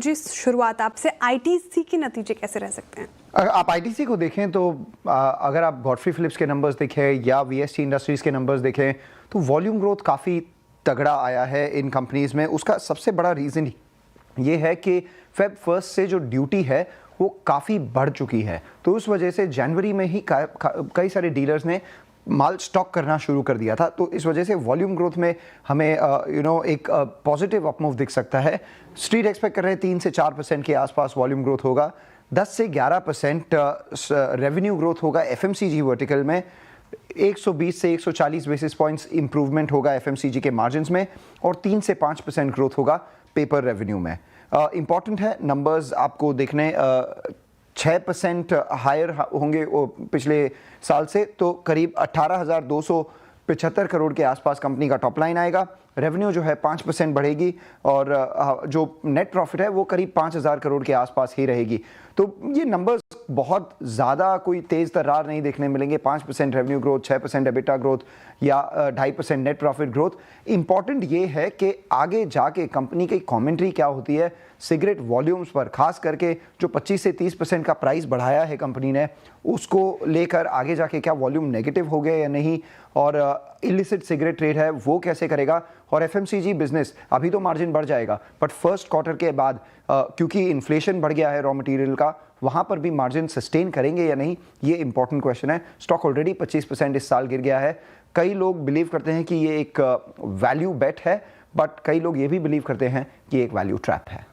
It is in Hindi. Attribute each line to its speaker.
Speaker 1: समझी शुरुआत आपसे, आईटीसी के नतीजे कैसे रह सकते हैं?
Speaker 2: आप आईटीसी को देखें तो अगर आप गॉडफ्री फिलिप्स के नंबर्स देखें या वीएसटी इंडस्ट्रीज़ के नंबर्स देखें तो वॉल्यूम ग्रोथ काफ़ी तगड़ा आया है इन कंपनीज़ में। उसका सबसे बड़ा रीज़न ये है कि फेब 1 से जो ड्यूटी है वो काफ़ी बढ़ चुकी है, तो उस वजह से जनवरी में ही कई सारे डीलर्स ने माल स्टॉक करना शुरू कर दिया था। तो इस वजह से वॉल्यूम ग्रोथ में हमें एक पॉजिटिव अपमूव दिख सकता है। स्ट्रीट एक्सपेक्ट कर रहे हैं 3 से 4% के आसपास वॉल्यूम ग्रोथ होगा। 10 से 11% रेवेन्यू ग्रोथ होगा एफएमसीजी वर्टिकल में। 120 से 140 बेसिस पॉइंट्स इंप्रूवमेंट होगा एफएमसीजी के मार्जिन्स में, और 3 से 5% ग्रोथ होगा पेपर रेवेन्यू में। इंपॉर्टेंट है नंबर्स आपको देखने, 6% हायर होंगे पिछले साल से, तो करीब 18,275 करोड़ के आसपास कंपनी का टॉप लाइन आएगा। रेवेन्यू जो है 5% बढ़ेगी, और जो नेट प्रॉफिट है वो करीब 5,000 करोड़ के आसपास ही रहेगी। तो ये नंबर्स बहुत ज़्यादा कोई तेज़ तर्रार नहीं देखने मिलेंगे। 5% रेवेन्यू ग्रोथ, 6% एबिटा ग्रोथ या 2.5% नेट प्रॉफिट ग्रोथ। इंपॉर्टेंट ये है कि आगे जाके कंपनी की कमेंट्री क्या होती है सिगरेट वॉल्यूम्स पर, खास करके जो 25 से 30% का प्राइस बढ़ाया है कंपनी ने, उसको लेकर आगे जाके क्या वॉल्यूम नेगेटिव हो गए या नहीं, और इलिसिट सिगरेट ट्रेड है वो कैसे करेगा। और एफएमसीजी बिजनेस अभी तो मार्जिन बढ़ जाएगा, बट फर्स्ट क्वार्टर के बाद क्योंकि इन्फ्लेशन बढ़ गया है रॉ मटेरियल का, वहाँ पर भी मार्जिन सस्टेन करेंगे या नहीं, ये इंपॉर्टेंट क्वेश्चन है। स्टॉक ऑलरेडी 25% इस साल गिर गया है। कई लोग बिलीव करते हैं कि ये एक वैल्यू बेट है, बट कई लोग ये भी बिलीव करते हैं कि एक वैल्यू ट्रैप है।